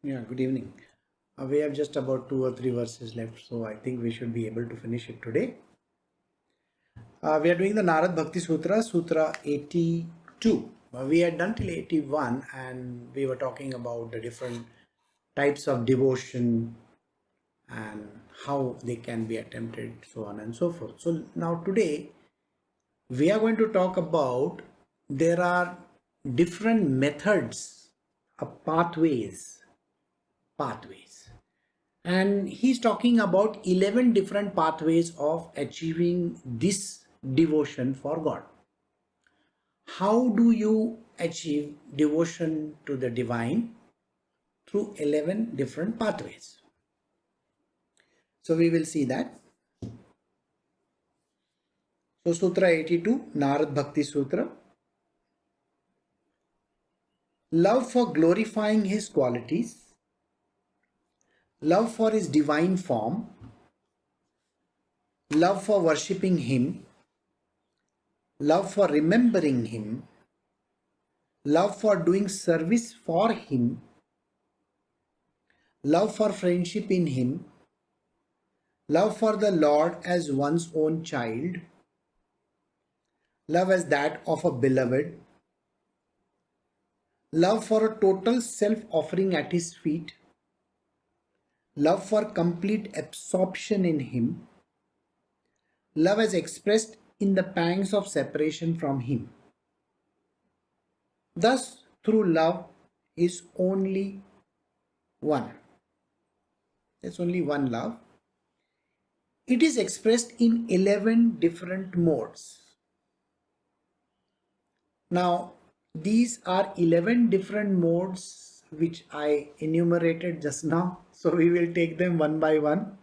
Yeah, good evening. We have just about two or three verses left, so I think we should be able to finish it today. We are doing the Narad Bhakti Sutra, Sutra 82. We had done till 81 and we were talking about the different types of devotion and how they can be attempted, so on and so forth. So now today we are going to talk about there are different methods, pathways. And he's talking about 11 different pathways of achieving this devotion for God. How do you achieve devotion to the divine? Through 11 different pathways. So we will see that. So Sutra 82, Narad Bhakti Sutra. Love for glorifying his qualities, love for his divine form, love for worshipping him, love for remembering him, love for doing service for him, love for friendship in him, love for the Lord as one's own child, love as that of a beloved, love for a total self-offering at his feet, love for complete absorption in him, love as expressed in the pangs of separation from him. Thus, through love is only one. There's only one love. It is expressed in 11 different modes. Now, these are 11 different modes which I enumerated just now. So we will take them one by one.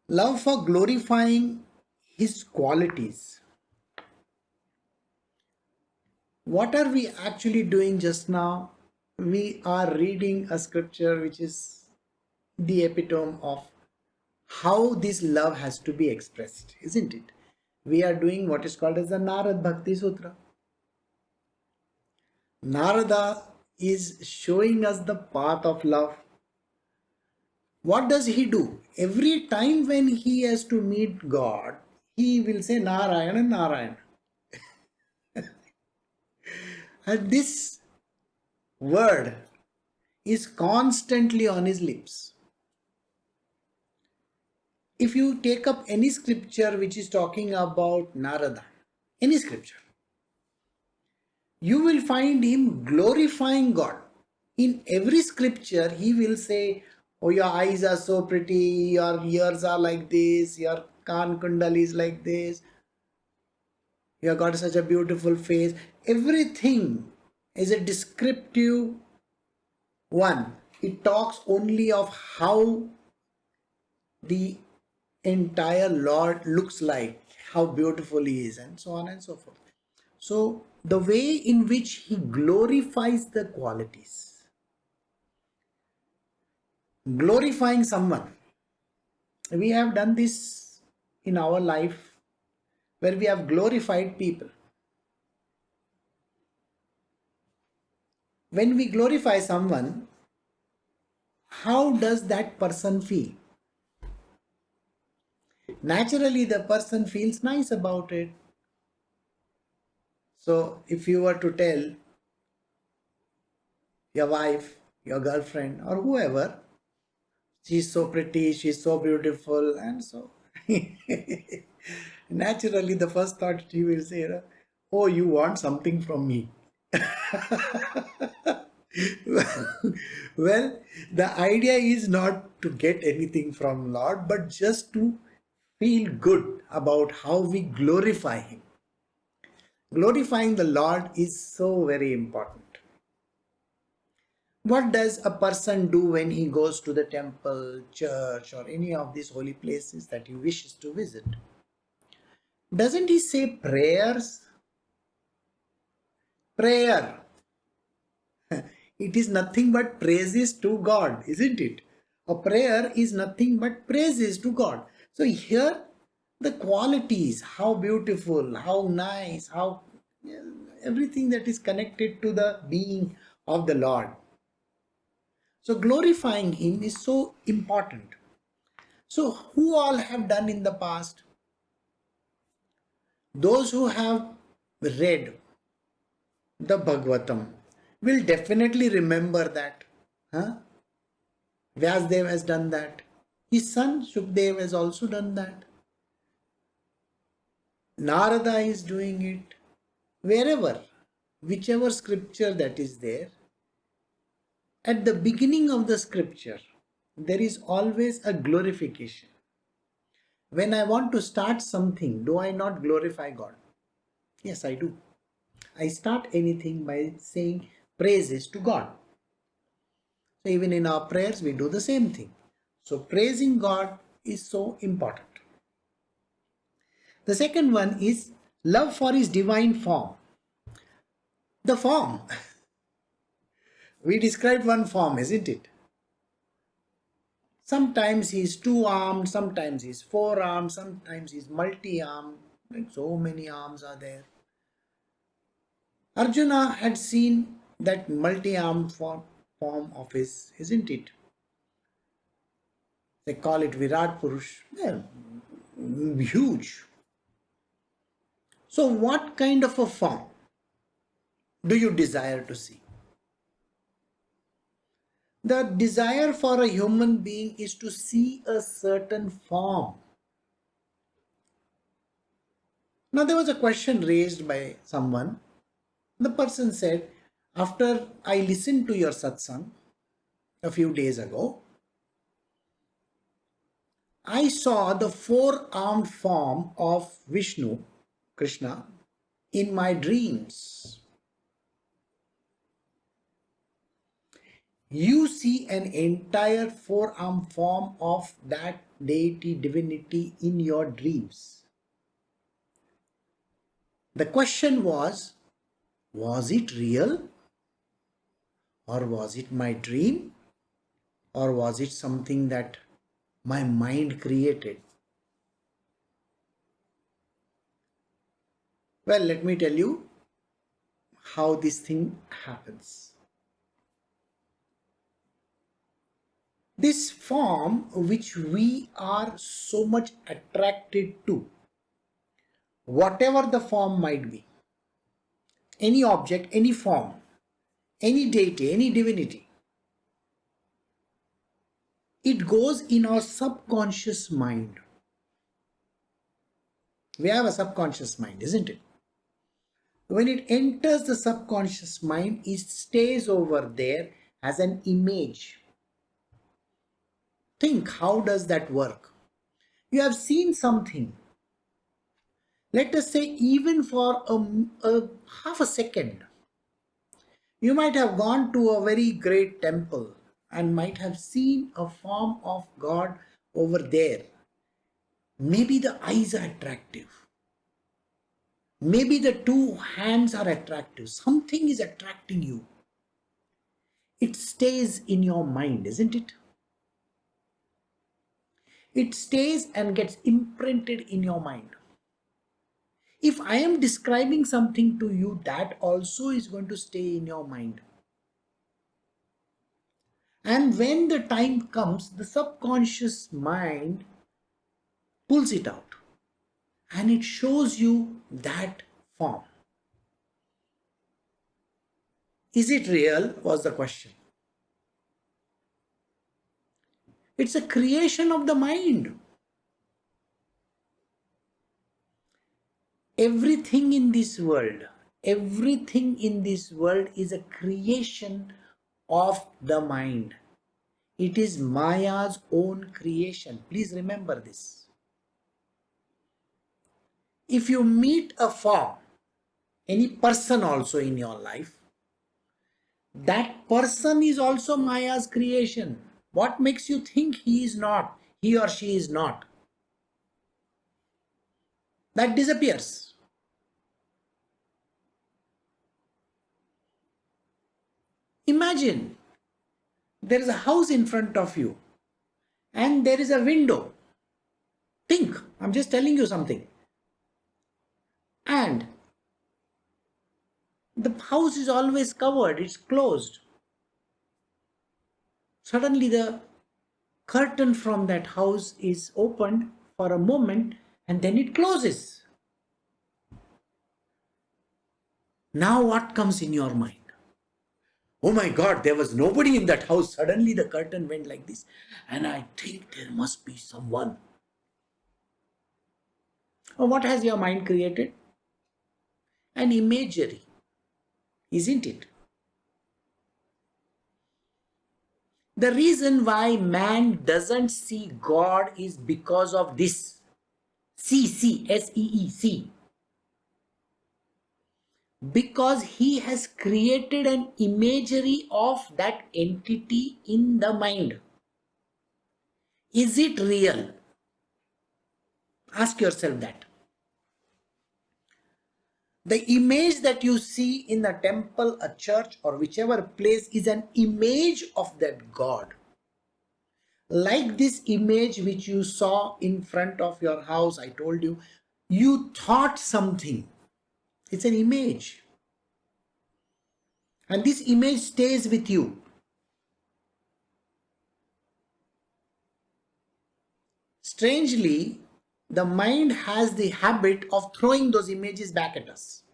Love for glorifying his qualities. What are we actually doing just now? We are reading a scripture which is the epitome of how this love has to be expressed, isn't it? We are doing what is called as the Narad Bhakti Sutra. Narada is showing us the path of love. What does he do? Every time when he has to meet God, he will say Narayana, Narayana. And this word is constantly on his lips. If you take up any scripture which is talking about Narada, any scripture, you will find him glorifying God. In every scripture, he will say, oh, your eyes are so pretty, your ears are like this, your kan kundali is like this, you have got such a beautiful face. Everything is a descriptive one. It talks only of how the entire Lord looks like, how beautiful he is, and so on and so forth. So, the way in which he glorifies the qualities, glorifying someone, we have done this in our life where we have glorified people. When we glorify someone, how does that person feel? Naturally, the person feels nice about it. So, if you were to tell your wife, your girlfriend, or whoever, she's so pretty, she's so beautiful, and so naturally, the first thought she will say, oh, you want something from me. Well, the idea is not to get anything from Lord, but just to feel good about how we glorify him. Glorifying the Lord is so very important. What does a person do when he goes to the temple, church, or any of these holy places that he wishes to visit? Doesn't he say prayers? Prayer. It is nothing but praises to God, isn't it? A prayer is nothing but praises to God. So here the qualities, how beautiful, how nice, how everything that is connected to the being of the Lord. So glorifying him is so important. So who all have done in the past? Those who have read the Bhagavatam will definitely remember that. Huh? Vyasdev has done that. His son Shukdev has also done that. Narada is doing it. Wherever, whichever scripture that is there, at the beginning of the scripture, there is always a glorification. When I want to start something, do I not glorify God? Yes, I do. I start anything by saying praises to God. So even in our prayers, we do the same thing. So praising God is so important. The second one is love for his divine form. The form. We described one form, isn't it? Sometimes he's two-armed, sometimes he's four-armed, sometimes he's multi-armed. Like so many arms are there. Arjuna had seen that multi-armed form of his, isn't it? They call it Virat Purush. They're huge. So what kind of a form do you desire to see? The desire for a human being is to see a certain form. Now there was a question raised by someone. The person said, after I listened to your satsang a few days ago, I saw the four-armed form of Vishnu, Krishna, in my dreams. You see an entire four-armed form of that deity, divinity in your dreams. The question was it real? Or was it my dream? Or was it something that my mind created? Well, let me tell you how this thing happens. This form which we are so much attracted to, whatever the form might be, any object, any form, any deity, any divinity, it goes in our subconscious mind. We have a subconscious mind, isn't it? When it enters the subconscious mind, it stays over there as an image. Think, how does that work? You have seen something. Let us say even for a half a second. You might have gone to a very great temple and might have seen a form of God over there. Maybe the eyes are attractive. Maybe the two hands are attractive. Something is attracting you. It stays in your mind, isn't it? It stays and gets imprinted in your mind. If I am describing something to you, that also is going to stay in your mind. And when the time comes, the subconscious mind pulls it out and it shows you that form. Is it real? Was the question. It's a creation of the mind. Everything in this world is a creation of the mind. It is Maya's own creation. Please remember this. If you meet a form, any person also in your life, that person is also Maya's creation. What makes you think he is not, he or she is not? That disappears. Imagine there is a house in front of you and there is a window. Think, I'm just telling you something. And the house is always covered, it's closed. Suddenly the curtain from that house is opened for a moment and then it closes. Now what comes in your mind? Oh my God, there was nobody in that house. Suddenly the curtain went like this. And I think there must be someone. What has your mind created? An imagery, isn't it? The reason why man doesn't see God is because of this. See. Because he has created an imagery of that entity in the mind. Is it real? Ask yourself that. The image that you see in a temple, a church, or whichever place is an image of that God. Like this image which you saw in front of your house, I told you, you thought something. It's an image. And this image stays with you. Strangely, the mind has the habit of throwing those images back at us.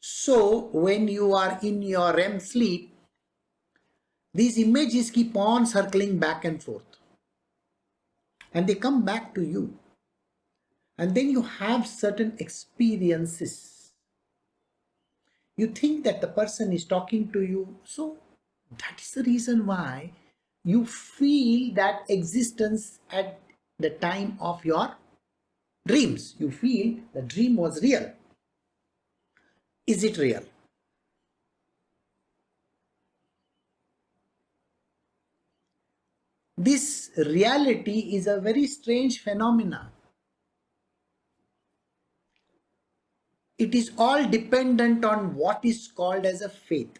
So, when you are in your REM sleep, these images keep on circling back and forth. And they come back to you. And then you have certain experiences. You think that the person is talking to you. So, that is the reason why you feel that existence at the time of your dreams. You feel the dream was real. Is it real? This reality is a very strange phenomena. It is all dependent on what is called as a faith.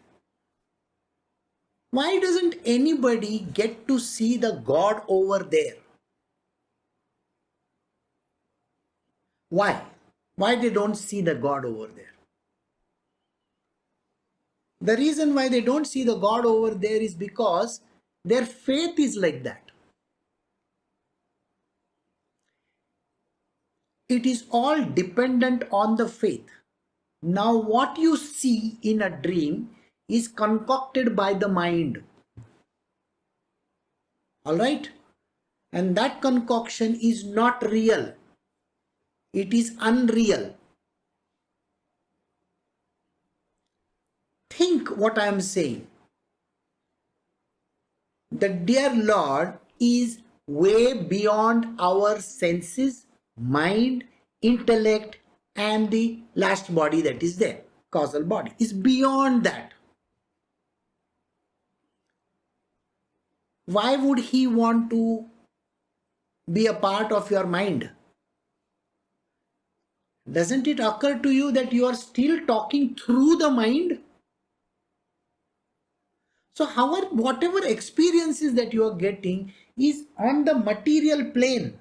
Why doesn't anybody get to see the God over there? Why? Why they don't see the God over there? The reason why they don't see the God over there is because their faith is like that. It is all dependent on the faith. Now, what you see in a dream is concocted by the mind. All right? And that concoction is not real. It is unreal. Think what I am saying. The dear Lord is way beyond our senses, mind, intellect, and the last body that is there, causal body, is beyond that. Why would he want to be a part of your mind? Doesn't it occur to you that you are still talking through the mind? So whatever experiences that you are getting is on the material plane.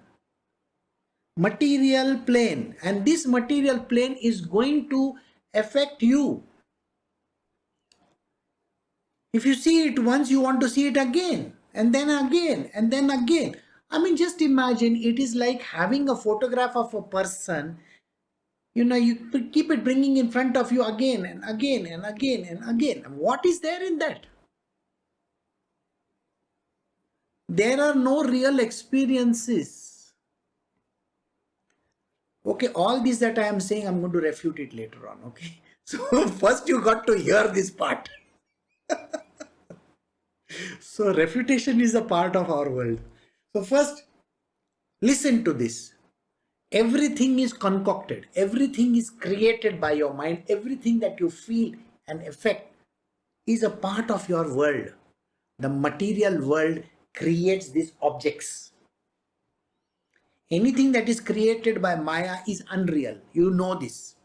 Material plane. And this material plane is going to affect you. If you see it once, you want to see it again, and then again, and then again. I mean, just imagine it is like having a photograph of a person. You know, you keep it bringing in front of you again and again and again and again. What is there in that? There are no real experiences. Okay, all this that I am saying, I'm going to refute it later on. Okay, so first you got to hear this part. So refutation is a part of our world. So first, listen to this. Everything is concocted. Everything is created by your mind. Everything that you feel and affect is a part of your world. The material world creates these objects. Anything that is created by Maya is unreal. You know this.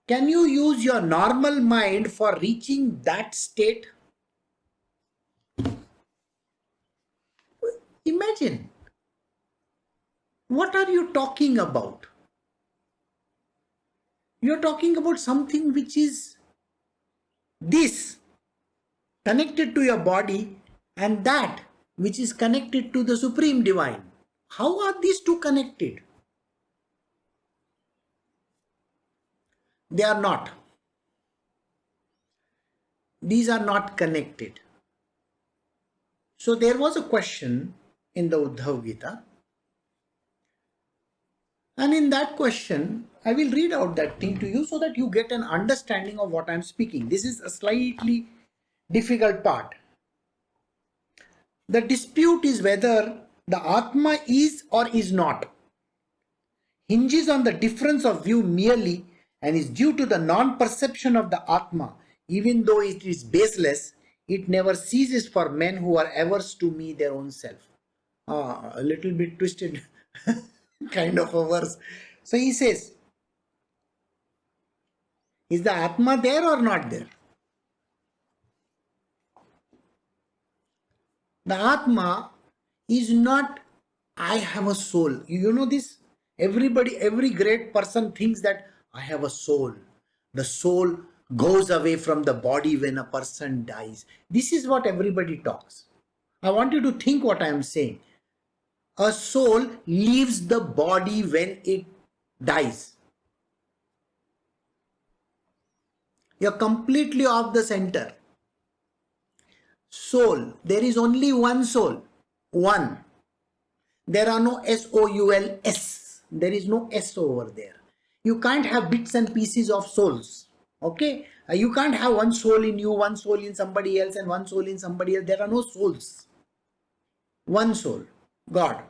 Can you use your normal mind for reaching that state? Imagine. What are you talking about? You're talking about something which is This connected to your body and that which is connected to the Supreme Divine. How are these two connected? They are not. These are not connected. So there was a question in the Uddhav Gita, and in that question I will read out that thing to you so that you get an understanding of what I am speaking. This is a slightly difficult part. The dispute is whether the Atma is or is not, hinges on the difference of view merely, and is due to the non-perception of the Atma. Even though it is baseless, it never ceases for men who are averse to me their own self. A little bit twisted kind of a verse. So he says, is the Atma there or not there? The Atma is not, I have a soul. You know this? Everybody, every great person thinks that I have a soul. The soul goes away from the body when a person dies. This is what everybody talks. I want you to think what I am saying. A soul leaves the body when it dies. You're completely off the center. Soul, there is only one soul. One. There are no S-O-U-L-S. There is no S over there. You can't have bits and pieces of souls. Okay? You can't have one soul in you, one soul in somebody else, and one soul in somebody else. There are no souls. One soul. God.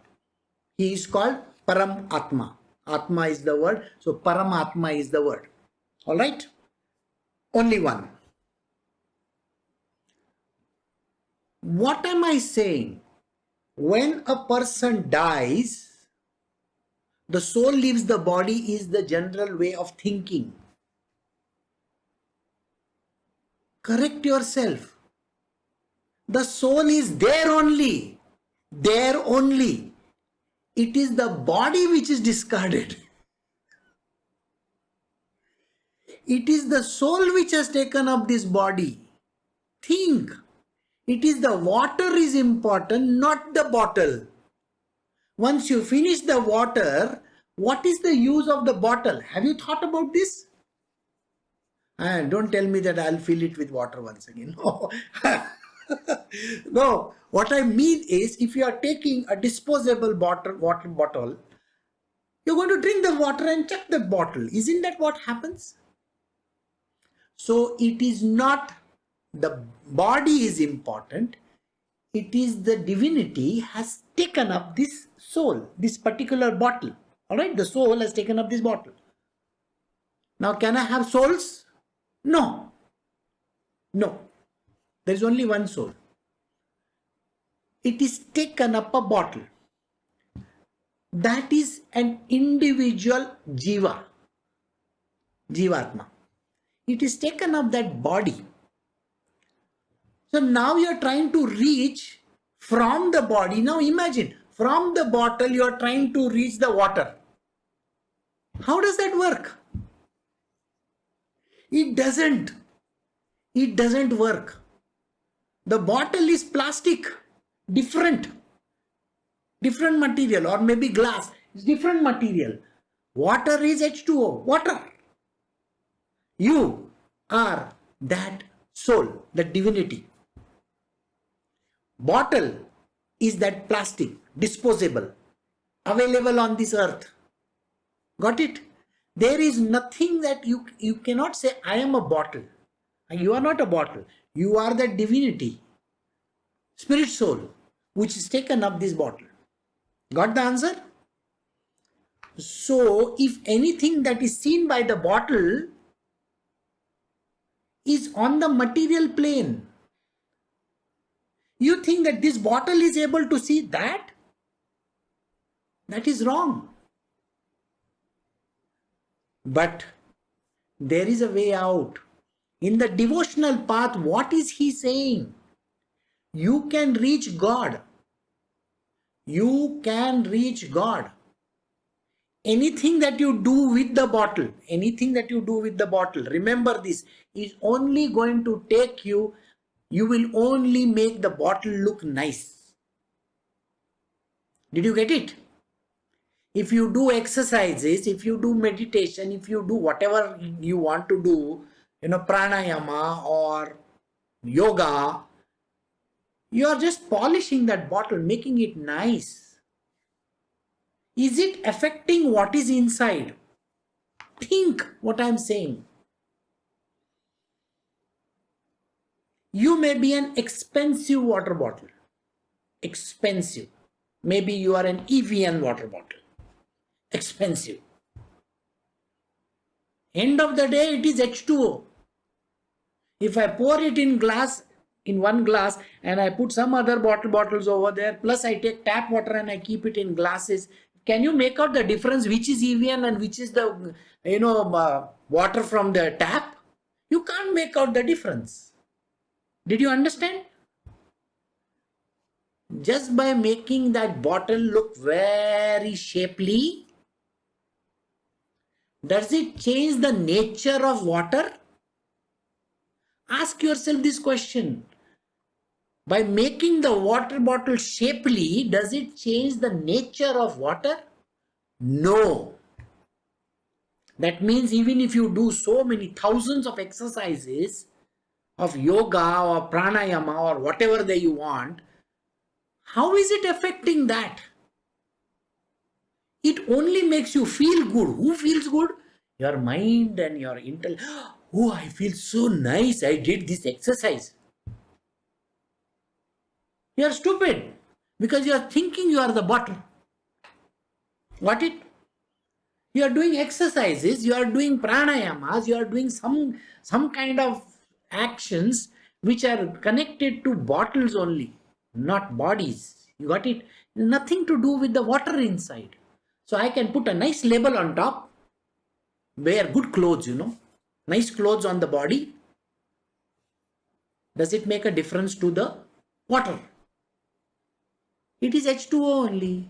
He is called Param Atma. Atma is the word. So Param Atma is the word. Alright? Only one. What am I saying? When a person dies, the soul leaves the body is the general way of thinking. Correct yourself. The soul is there only. There only. It is the body which is discarded. It is the soul which has taken up this body. Think. It is the water is important, not the bottle. Once you finish the water, what is the use of the bottle? Have you thought about this? Don't tell me that I'll fill it with water once again. No. No. What I mean is, if you are taking a disposable water bottle, you're going to drink the water and chuck the bottle. Isn't that what happens? So it is not the body is important. It is the divinity has taken up this soul, this particular bottle. Alright, the soul has taken up this bottle. Now, can I have souls? No. No. There is only one soul. It is taken up a bottle. That is an individual jiva. Jivatma. It is taken up that body. So now you are trying to reach from the body. Now imagine, from the bottle you are trying to reach the water. How does that work? It doesn't. It doesn't work. The bottle is plastic, different material, or maybe glass. It's different material. Water is H2O, water. You are that soul, that divinity. Bottle is that plastic, disposable, available on this earth. Got it? There is nothing that you cannot say, I am a bottle. You are not a bottle. You are the divinity, spirit soul, which has taken up this bottle. Got the answer? So, if anything that is seen by the bottle is on the material plane, you think that this bottle is able to see that? That is wrong. But there is a way out. In the devotional path, what is he saying? You can reach God. You can reach God Anything that you do with the bottle, remember this, is only going to take you, you will only make the bottle look nice. Did you get it? If you do exercises, if you do meditation, if you do whatever you want to do, pranayama or yoga, you are just polishing that bottle, making it nice. Is it affecting what is inside? Think what I'm saying. You may be an expensive water bottle. Expensive. Maybe you are an Evian water bottle. Expensive. End of the day, it is H2O. If I pour it in one glass, and I put some other bottles over there, plus I take tap water and I keep it in glasses, can you make out the difference which is Evian and which is the water from the tap? You can't make out the difference. Did you understand? Just by making that bottle look very shapely, does it change the nature of water? Ask yourself this question. By making the water bottle shapely, does it change the nature of water? No. That means even if you do so many thousands of exercises of yoga or pranayama or whatever that you want, how is it affecting that? It only makes you feel good. Who feels good? Your mind and your intellect. Oh, I feel so nice. I did this exercise. You are stupid because you are thinking you are the bottle. Got it? You are doing exercises, you are doing pranayamas, you are doing some kind of actions which are connected to bottles only, not bodies. You got it? Nothing to do with the water inside. So I can put a nice label on top, wear good clothes, nice clothes on the body. Does it make a difference to the water? It is H2O only.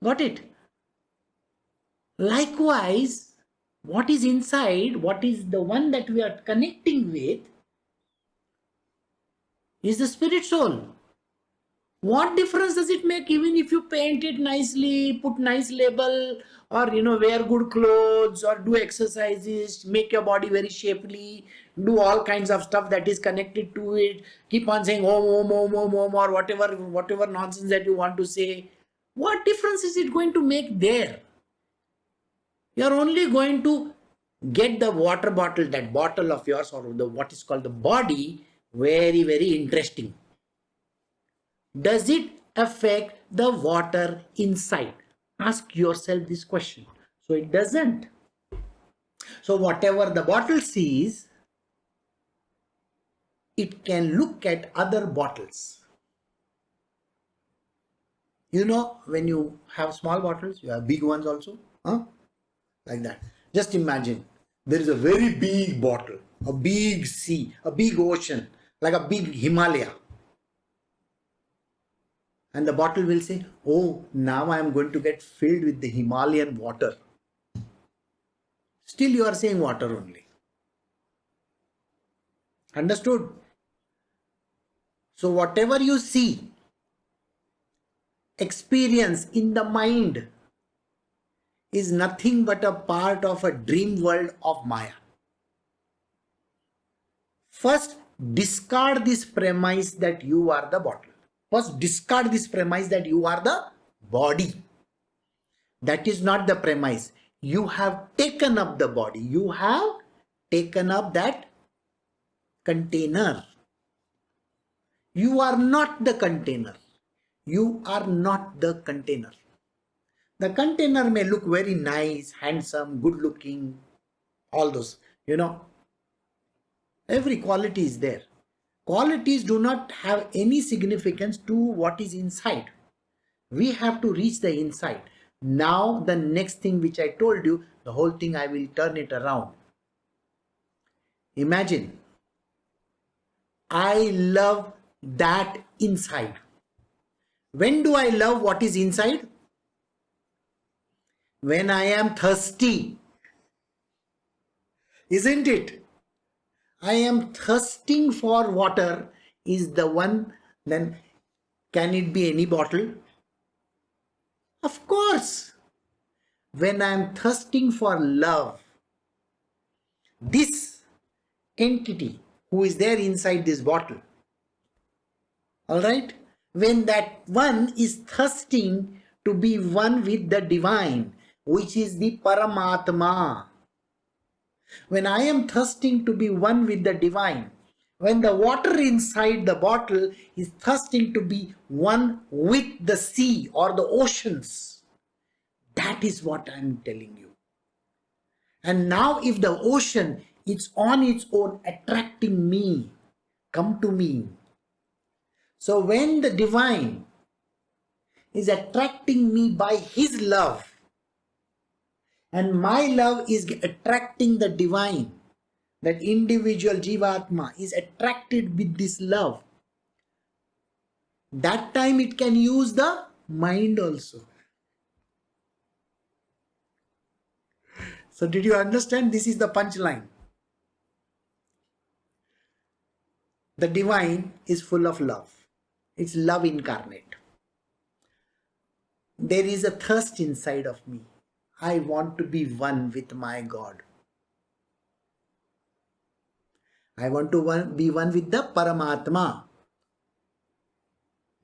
Got it? Likewise, what is inside, what is the one that we are connecting with, is the spirit soul. What difference does it make even if you paint it nicely, put nice label, or wear good clothes, or do exercises, make your body very shapely, do all kinds of stuff that is connected to it, keep on saying om, or whatever nonsense that you want to say. What difference is it going to make there? You are only going to get the water bottle, that bottle of yours, or the what is called the body, very, very interesting. Does it affect the water inside? Ask yourself this question. So it doesn't. So whatever the bottle sees, it can look at other bottles. When you have small bottles, you have big ones also. Like that. Just imagine there is a very big bottle, a big sea, a big ocean, like a big Himalaya. And the bottle will say, oh, now I am going to get filled with the Himalayan water. Still you are saying water only. Understood? So whatever you see, experience in the mind, is nothing but a part of a dream world of Maya. First, discard this premise that you are the bottle. First, discard this premise that you are the body. That is not the premise. You have taken up the body. You have taken up that container. You are not the container. You are not the container. The container may look very nice, handsome, good looking, all those, every quality is there. Qualities do not have any significance to what is inside. We have to reach the inside. Now the next thing which I told you, the whole thing I will turn it around. Imagine, I love that inside. When do I love what is inside? When I am thirsty, isn't it? I am thirsting for water is the one, then can it be any bottle? Of course. When I am thirsting for love, this entity who is there inside this bottle, all right, when that one is thirsting to be one with the divine, which is the Paramatma, when I am thirsting to be one with the divine, when the water inside the bottle is thirsting to be one with the sea or the oceans, that is what I am telling you. And now if the ocean is on its own attracting me, come to me. So when the divine is attracting me by his love, and my love is attracting the divine, that individual Jivatma is attracted with this love, that time it can use the mind also. So did you understand? This is the punchline. The divine is full of love. It's love incarnate. There is a thirst inside of me. I want to be one with my God. I want to be one with the Paramatma.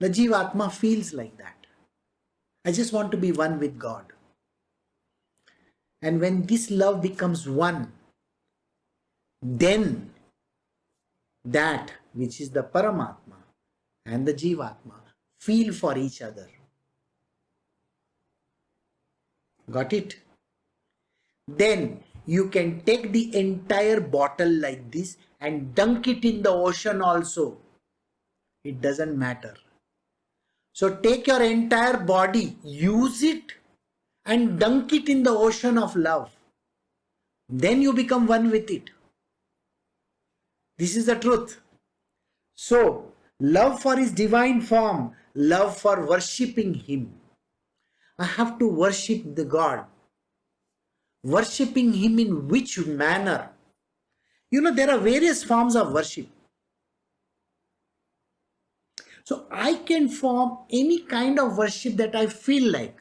The Jivatma feels like that. I just want to be one with God. And when this love becomes one, then that which is the Paramatma and the Jivatma feel for each other. Got it? Then you can take the entire bottle like this and dunk it in the ocean also. It doesn't matter. So take your entire body, use it and dunk it in the ocean of love. Then you become one with it. This is the truth. So, love for his divine form, love for worshipping him. I have to worship the God. Worshipping him in which manner? You know, there are various forms of worship. So, I can form any kind of worship that I feel like.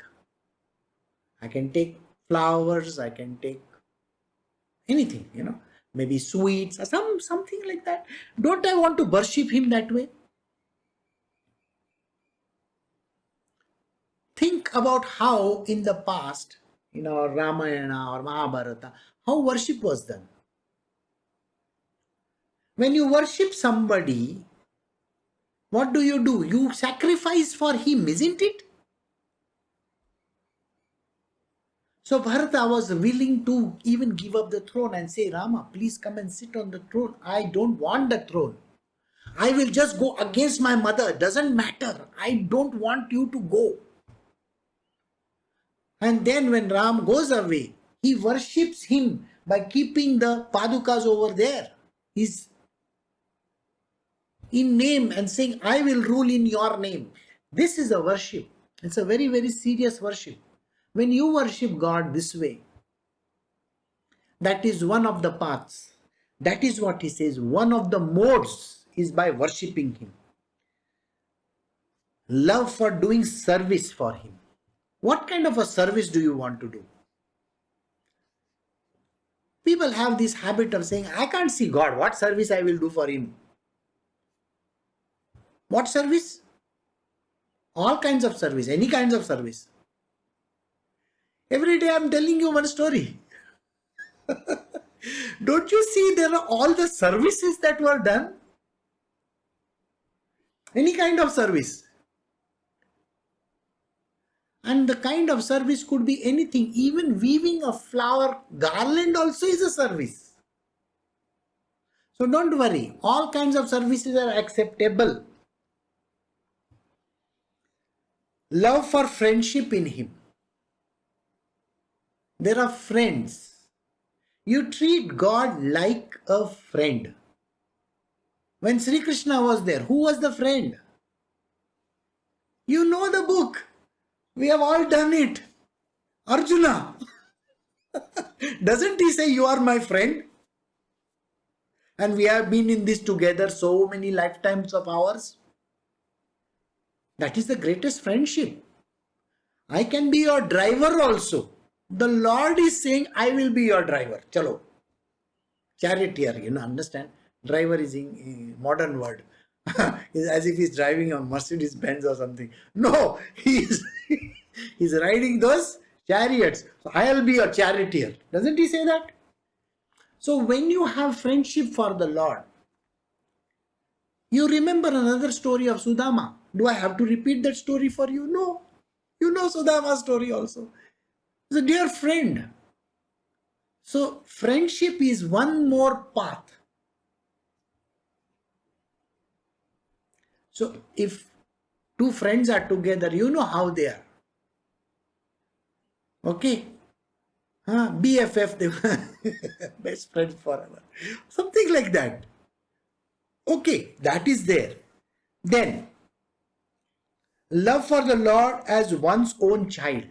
I can take flowers, I can take anything, maybe sweets or something like that. Don't I want to worship him that way? Think about how in the past, Ramayana or Mahabharata, how worship was done. When you worship somebody, what do? You sacrifice for him, isn't it? So Bharata was willing to even give up the throne and say, Rama, please come and sit on the throne. I don't want the throne. I will just go against my mother. Doesn't matter. I don't want you to go. And then when Ram goes away, he worships him by keeping the padukas over there. He's in name and saying, I will rule in your name. This is a worship. It's a very, very serious worship. When you worship God this way, that is one of the paths. That is what he says. One of the modes is by worshipping him. Love for doing service for him. What kind of a service do you want to do? People have this habit of saying, I can't see God. What service I will do for him? What service? All kinds of service, any kinds of service. Every day I am telling you one story. Don't you see there are all the services that were done? Any kind of service. And the kind of service could be anything. Even weaving a flower garland also is a service. So don't worry. All kinds of services are acceptable. Love for friendship in him. There are friends. You treat God like a friend. When Sri Krishna was there, who was the friend? You know the book. We have all done it. Arjuna, doesn't he say, you are my friend? And we have been in this together so many lifetimes of ours. That is the greatest friendship. I can be your driver also. The Lord is saying, I will be your driver. Chalo. Charioteer, understand? Driver is in modern word. It's as if he's driving a Mercedes Benz or something. No, he's riding those chariots. So I'll be your charioteer. Doesn't he say that? So when you have friendship for the Lord, you remember another story of Sudama. Do I have to repeat that story for you? No. You know Sudama's story also. He's a dear friend. So friendship is one more path. So if two friends are together, you know how they are. Okay? BFF, they were best friends forever. Something like that. Okay, that is there. Then, love for the Lord as one's own child.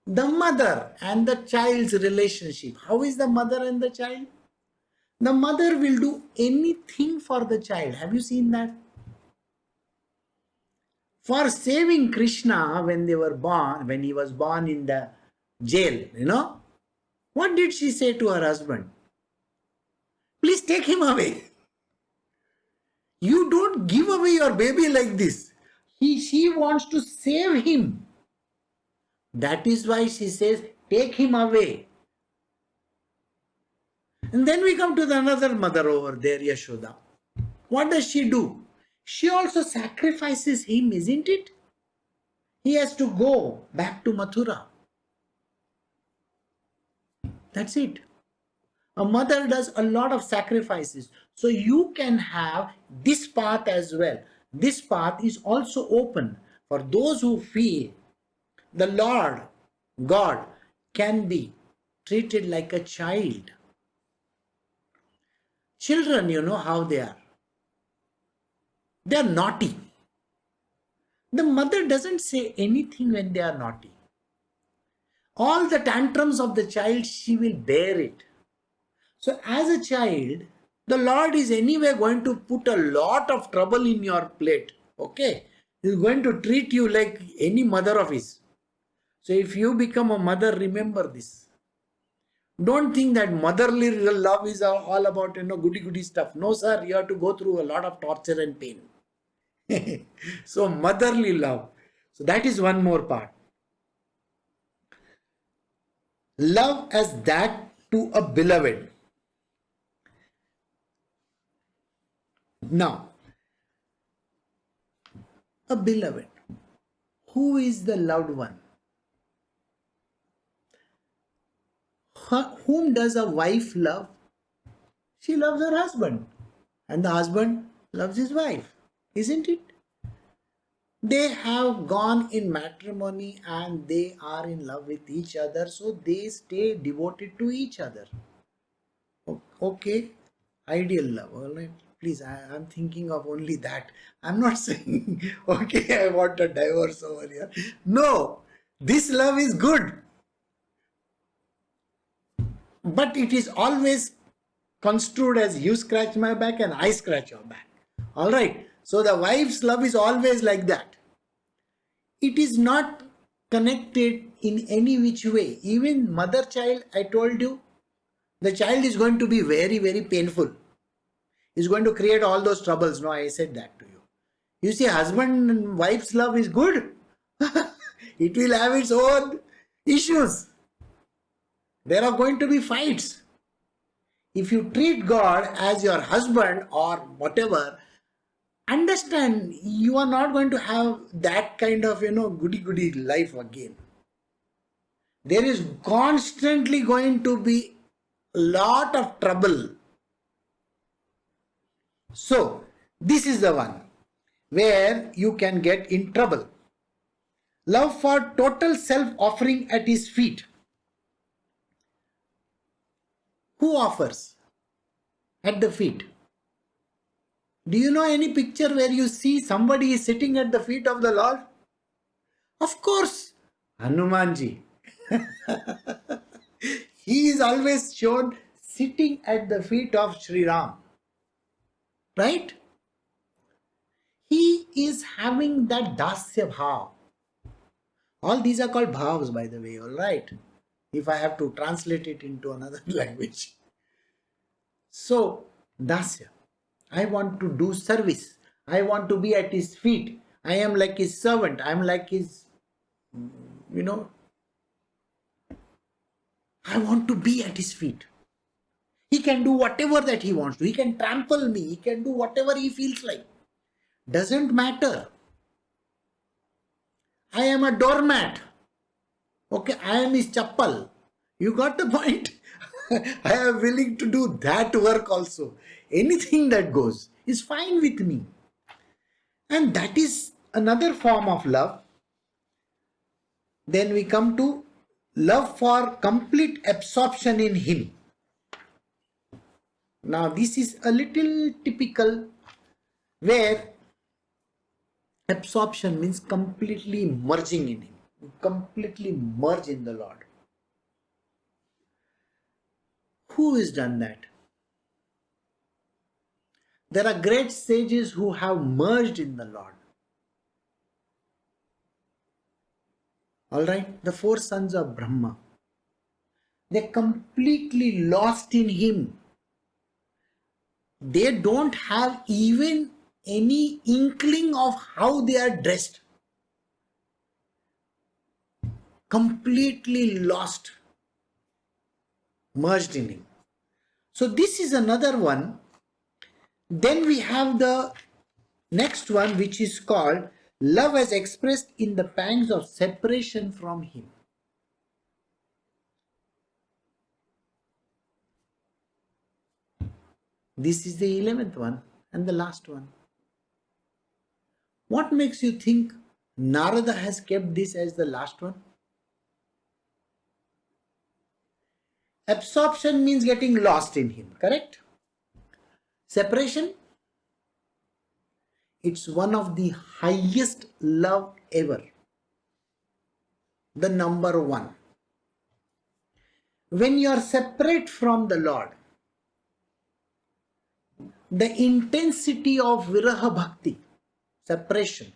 The mother and the child's relationship. How is the mother and the child? The mother will do anything for the child. Have you seen that? For saving Krishna when he was born in the jail, what did she say to her husband? Please take him away. You don't give away your baby like this. She wants to save him. That is why she says, take him away. And then we come to the another mother over there, Yashoda. What does she do? She also sacrifices him, isn't it? He has to go back to Mathura. That's it. A mother does a lot of sacrifices. So you can have this path as well. This path is also open for those who feel the Lord, God, can be treated like a child. Children, you know how they are. They are naughty. The mother doesn't say anything when they are naughty. All the tantrums of the child, she will bear it. So as a child, the Lord is anyway going to put a lot of trouble in your plate. Okay? He's going to treat you like any mother of his. So if you become a mother, remember this. Don't think that motherly love is all about, goody stuff. No, sir, you have to go through a lot of torture and pain. So motherly love. So that is one more part. Love as that to a beloved. Now, a beloved. Who is the loved one? Whom does a wife love? She loves her husband. And the husband loves his wife. Isn't it? They have gone in matrimony and they are in love with each other. So they stay devoted to each other. Okay. Ideal love. All right. Please, I'm thinking of only that. I'm not saying, okay, I want a divorce over here. No. This love is good. But it is always construed as you scratch my back and I scratch your back. All right. So the wife's love is always like that. It is not connected in any which way. Even mother-child, I told you, the child is going to be very, very painful. Is going to create all those troubles. No, I said that to you. You see, husband and wife's love is good. It will have its own issues. There are going to be fights. If you treat God as your husband or whatever, understand you are not going to have that kind of, goody life again. There is constantly going to be a lot of trouble. So, this is the one where you can get in trouble. Love for total self-offering at his feet. Who offers at the feet? Do you know any picture where you see somebody is sitting at the feet of the Lord? Of course, Hanumanji. He is always shown sitting at the feet of Sri Ram. Right? He is having that dasya bhav. All these are called bhavs, by the way, all right? If I have to translate it into another language. So, dasya. I want to do service. I want to be at his feet. I am like his servant. I am like his, you know, I want to be at his feet. He can do whatever that he wants to. He can trample me. He can do whatever he feels like. Doesn't matter. I am a doormat. Okay, I am his chappal. You got the point? I am willing to do that work also. Anything that goes is fine with me. And that is another form of love. Then we come to love for complete absorption in him. Now this is a little typical, where absorption means completely merging in him. You completely merge in the Lord. Who has done that? There are great sages who have merged in the Lord. Alright, the four sons of Brahma. They're completely lost in him. They don't have even any inkling of how they are dressed. Completely lost, merged in him. So this is another one. Then we have the next one, which is called love as expressed in the pangs of separation from him. This is the 11th one and the last one. What makes you think Narada has kept this as the last one? Absorption means getting lost in him, correct? Separation, it's one of the highest love ever. The number one. When you are separate from the Lord, the intensity of viraha bhakti, separation,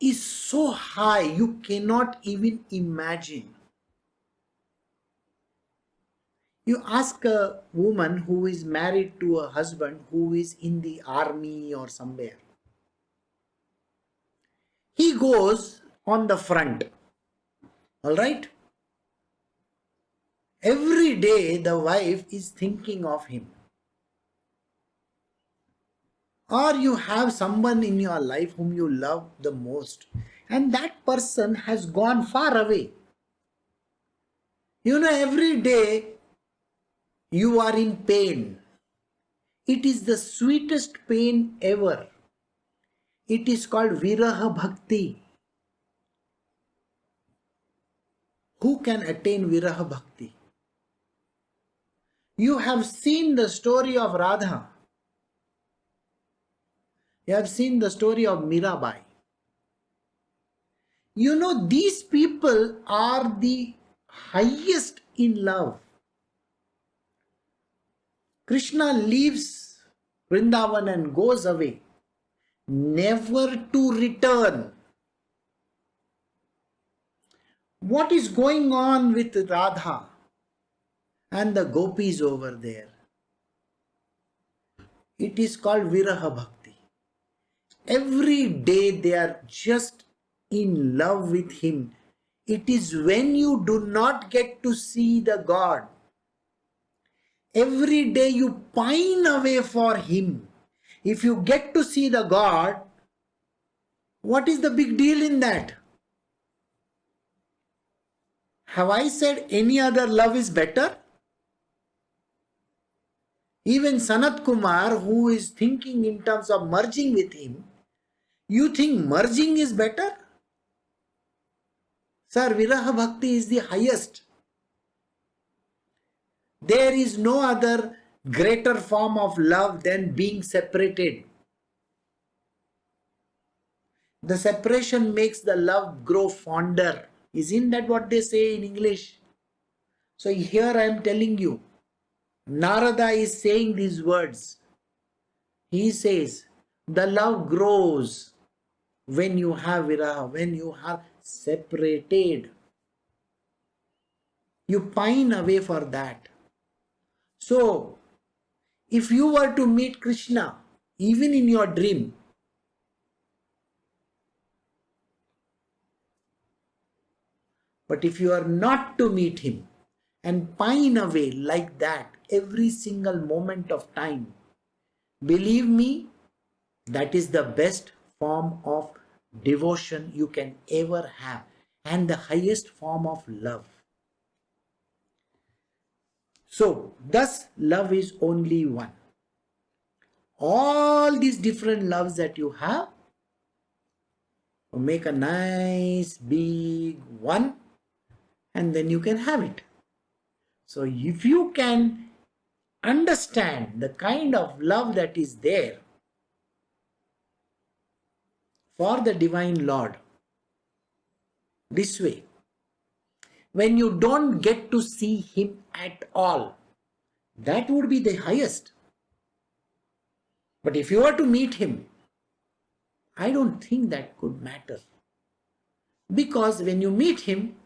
is so high you cannot even imagine. You ask a woman who is married to a husband who is in the army or somewhere. He goes on the front. Alright? Every day the wife is thinking of him. Or you have someone in your life whom you love the most, and that person has gone far away. You know, every day you are in pain. It is the sweetest pain ever. It is called viraha bhakti. Who can attain viraha bhakti? You have seen the story of Radha. You have seen the story of Mirabai. You know, these people are the highest in love. Krishna leaves Vrindavan and goes away, never to return. What is going on with Radha and the gopis over there? It is called viraha bhakti. Every day they are just in love with him. It is when you do not get to see the God. Every day you pine away for him. If you get to see the God, what is the big deal in that? Have I said any other love is better? Even Sanat Kumar, who is thinking in terms of merging with him, you think merging is better? Sir, viraha bhakti is the highest. There is no other greater form of love than being separated. The separation makes the love grow fonder. Isn't that what they say in English? So here I am telling you, Narada is saying these words. He says, the love grows when you have viraha, when you have separated. You pine away for that. So, if you were to meet Krishna, even in your dream, but if you are not to meet him and pine away like that every single moment of time, believe me, that is the best form of devotion you can ever have and the highest form of love. So, thus, love is only one. All these different loves that you have, make a nice big one, and then you can have it. So, if you can understand the kind of love that is there for the Divine Lord, this way, when you don't get to see him at all, that would be the highest. But if you were to meet him, I don't think that could matter. Because when you meet him,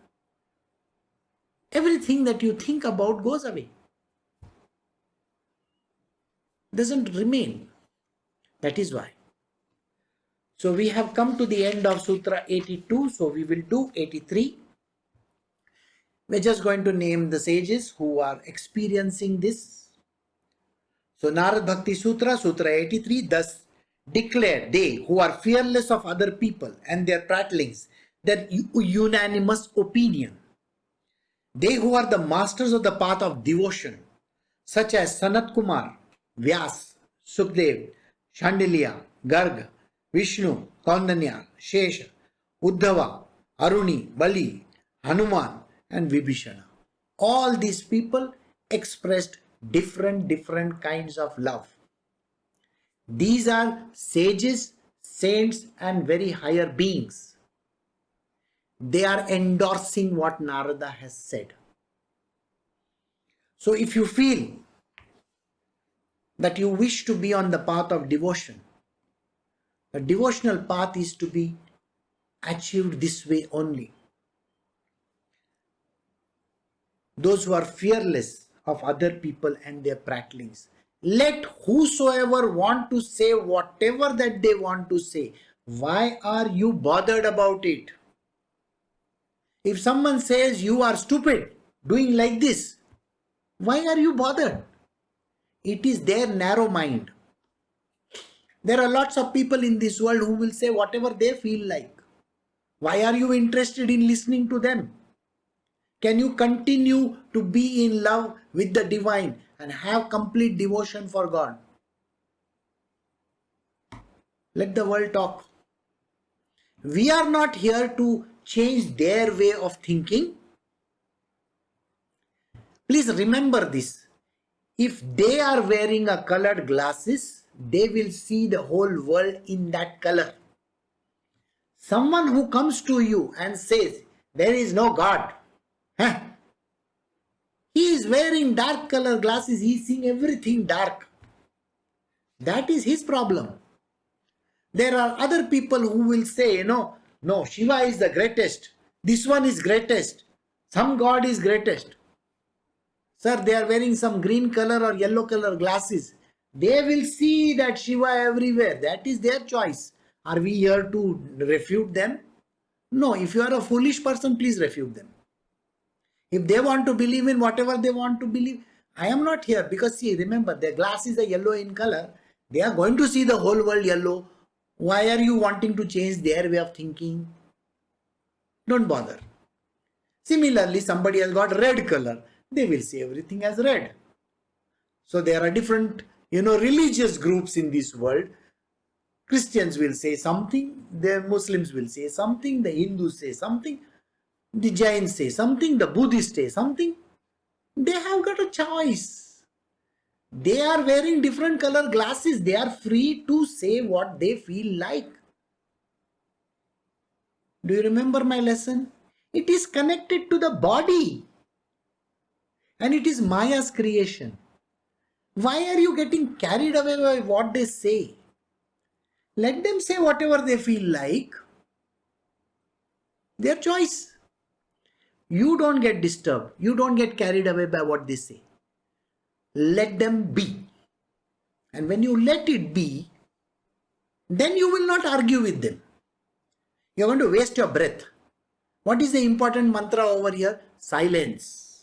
everything that you think about goes away. Doesn't remain. That is why. So we have come to the end of Sutra 82. So we will do 83. We're just going to name the sages who are experiencing this. So Narad Bhakti Sutra, Sutra 83, thus declare they who are fearless of other people and their prattlings, their unanimous opinion. They who are the masters of the path of devotion, such as Sanat Kumar, Vyas, Sukdev, Chandilya, Garg, Vishnu, Kaundanya, Shesha, Uddhava, Aruni, Bali, Hanuman, and Vibhishana. All these people expressed different kinds of love. These are sages, saints, and very higher beings. They are endorsing what Narada has said. So if you feel that you wish to be on the path of devotion, the devotional path is to be achieved this way only. Those who are fearless of other people and their prattlings. Let whosoever want to say whatever that they want to say. Why are you bothered about it? If someone says you are stupid doing like this, why are you bothered? It is their narrow mind. There are lots of people in this world who will say whatever they feel like. Why are you interested in listening to them? Can you continue to be in love with the divine and have complete devotion for God? Let the world talk. We are not here to change their way of thinking. Please remember this. If they are wearing a colored glasses, they will see the whole world in that color. Someone who comes to you and says, there is no God. He is wearing dark color glasses. He is seeing everything dark. That is his problem. There are other people who will say, no, Shiva is the greatest. This one is greatest. Some God is greatest. Sir, they are wearing some green color or yellow color glasses. They will see that Shiva everywhere. That is their choice. Are we here to refute them? No, if you are a foolish person, please refute them. If they want to believe in whatever they want to believe, I am not here because see, remember, their glasses are yellow in color. They are going to see the whole world yellow. Why are you wanting to change their way of thinking? Don't bother. Similarly, somebody has got red color. They will see everything as red. So there are different, religious groups in this world. Christians will say something, the Muslims will say something, the Hindus say something, the Jains say something, the Buddhists say something. They have got a choice. They are wearing different color glasses. They are free to say what they feel like. Do you remember my lesson? It is connected to the body and it is Maya's creation. Why are you getting carried away by what they say? Let them say whatever they feel like. Their choice. You don't get disturbed. You don't get carried away by what they say. Let them be. And when you let it be, then you will not argue with them. You're going to waste your breath. What is the important mantra over here? Silence.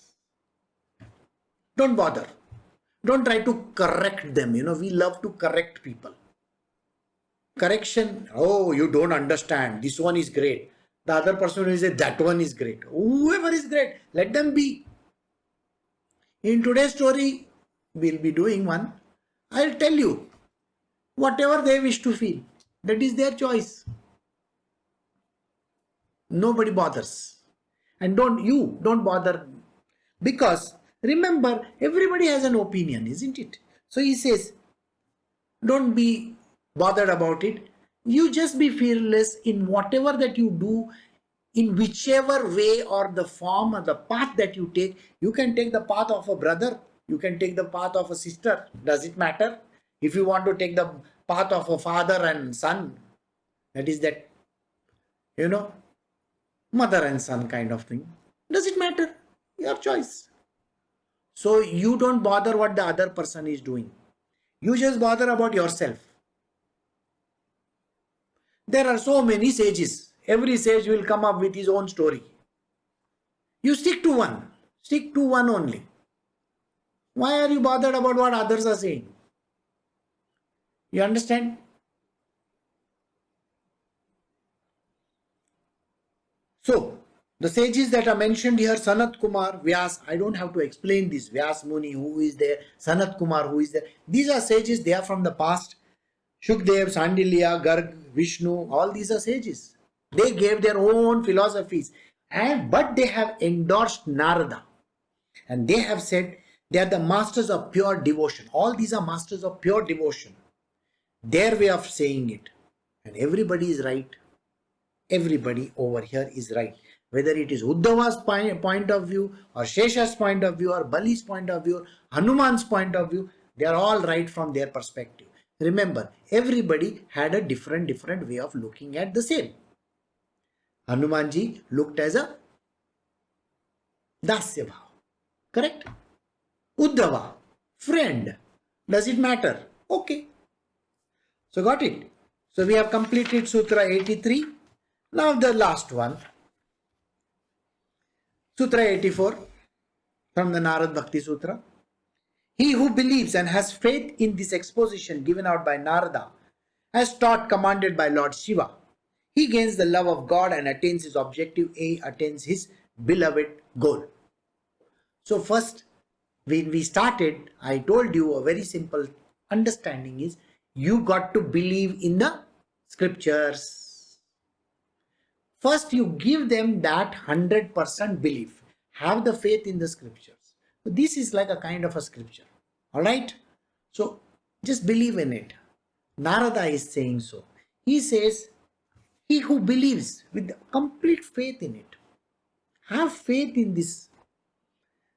Don't bother. Don't try to correct them. We love to correct people. Correction, oh, you don't understand. This one is great. The other person will say that one is great. Whoever is great, let them be. In today's story, we'll be doing one. I'll tell you, whatever they wish to feel, that is their choice. Nobody bothers. And don't bother. Because remember, everybody has an opinion, isn't it? So he says, don't be bothered about it. You just be fearless in whatever that you do, in whichever way or the form or the path that you take. You can take the path of a brother. You can take the path of a sister. Does it matter? If you want to take the path of a father and son, that is that, mother and son kind of thing. Does it matter? Your choice. So you don't bother what the other person is doing. You just bother about yourself. There are so many sages. Every sage will come up with his own story. You stick to one. Stick to one only. Why are you bothered about what others are saying? You understand? So, the sages that are mentioned here, Sanat Kumar, Vyas, I don't have to explain this. Vyas Muni, who is there? Sanat Kumar, who is there? These are sages, they are from the past. Shukdev, Sandilya, Garg, Vishnu, all these are sages. They gave their own philosophies. But they have endorsed Narada. And they have said they are the masters of pure devotion. All these are masters of pure devotion. Their way of saying it. And everybody is right. Everybody over here is right. Whether it is Uddhava's point of view, or Shesha's point of view, or Bali's point of view, Hanuman's point of view, they are all right from their perspective. Remember, everybody had a different way of looking at the same. Hanumanji looked as a Dasya Bhav. Correct? Uddhava, friend. Does it matter? Okay. So got it. So we have completed Sutra 83. Now the last one. Sutra 84 from the Narad Bhakti Sutra. He who believes and has faith in this exposition given out by Narada, as taught commanded by Lord Shiva, he gains the love of God and attains his objective, attains his beloved goal. So first, when we started, I told you a very simple understanding is you got to believe in the scriptures. First, you give them that 100% belief. Have the faith in the scriptures. So this is like a kind of a scripture. Alright? So just believe in it. Narada is saying so. He says, he who believes with complete faith in it, have faith in this,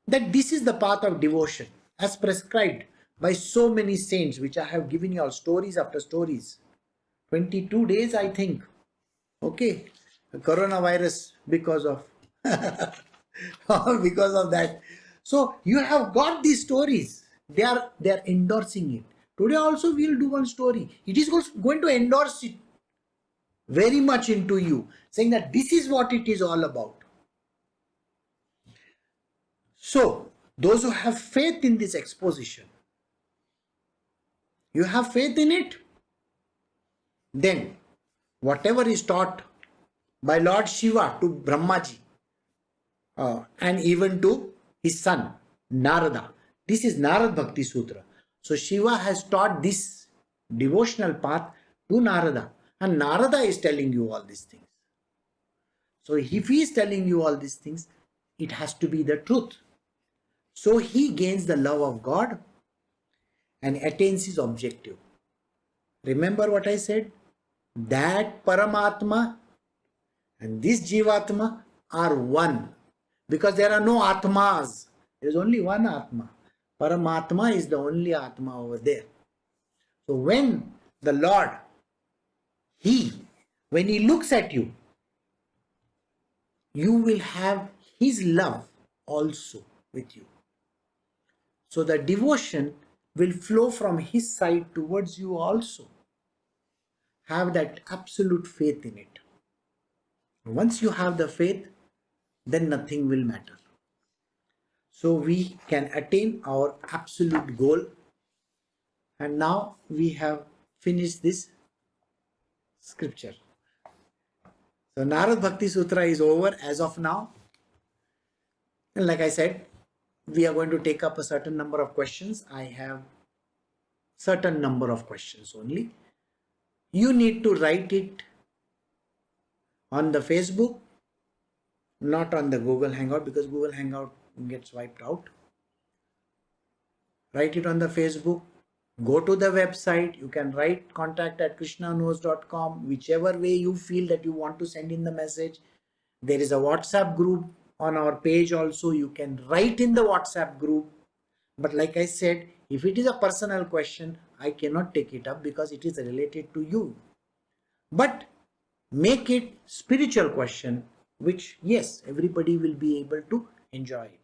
that this is the path of devotion as prescribed by so many saints, which I have given you all stories after stories. 22 days, I think. Okay. The coronavirus because of because of that. So you have got these stories. They are endorsing it. Today also we will do one story. It is going to endorse it very much into you, saying that this is what it is all about. So those who have faith in this exposition, you have faith in it, then whatever is taught by Lord Shiva to Brahmaji and even to his son Narada. This is Narad Bhakti Sutra. So Shiva has taught this devotional path to Narada, and Narada is telling you all these things. So if he is telling you all these things, it has to be the truth. So he gains the love of God and attains his objective. Remember what I said? That Paramatma And this Jivatma are one. Because there are no Atmas. There is only one Atma. Paramatma is the only Atma over there. So when the Lord, when He looks at you, you will have His love also with you. So the devotion will flow from His side towards you also. Have that absolute faith in it. Once you have the faith, then nothing will matter. So we can attain our absolute goal. And now we have finished this scripture. So Narad Bhakti Sutra is over as of now. And like I said, we are going to take up a certain number of questions. I have certain number of questions only. You need to write it on the Facebook, not on the Google Hangout, because Google Hangout gets wiped out. Write it on the Facebook. Go to the website. You can write contact@krishnaknows.com, whichever way you feel that you want to send in the message. There is a WhatsApp group on our page also. You can write in the WhatsApp group. But like I said, if it is a personal question, I cannot take it up because it is related to you. But make it spiritual question, which yes, everybody will be able to enjoy it.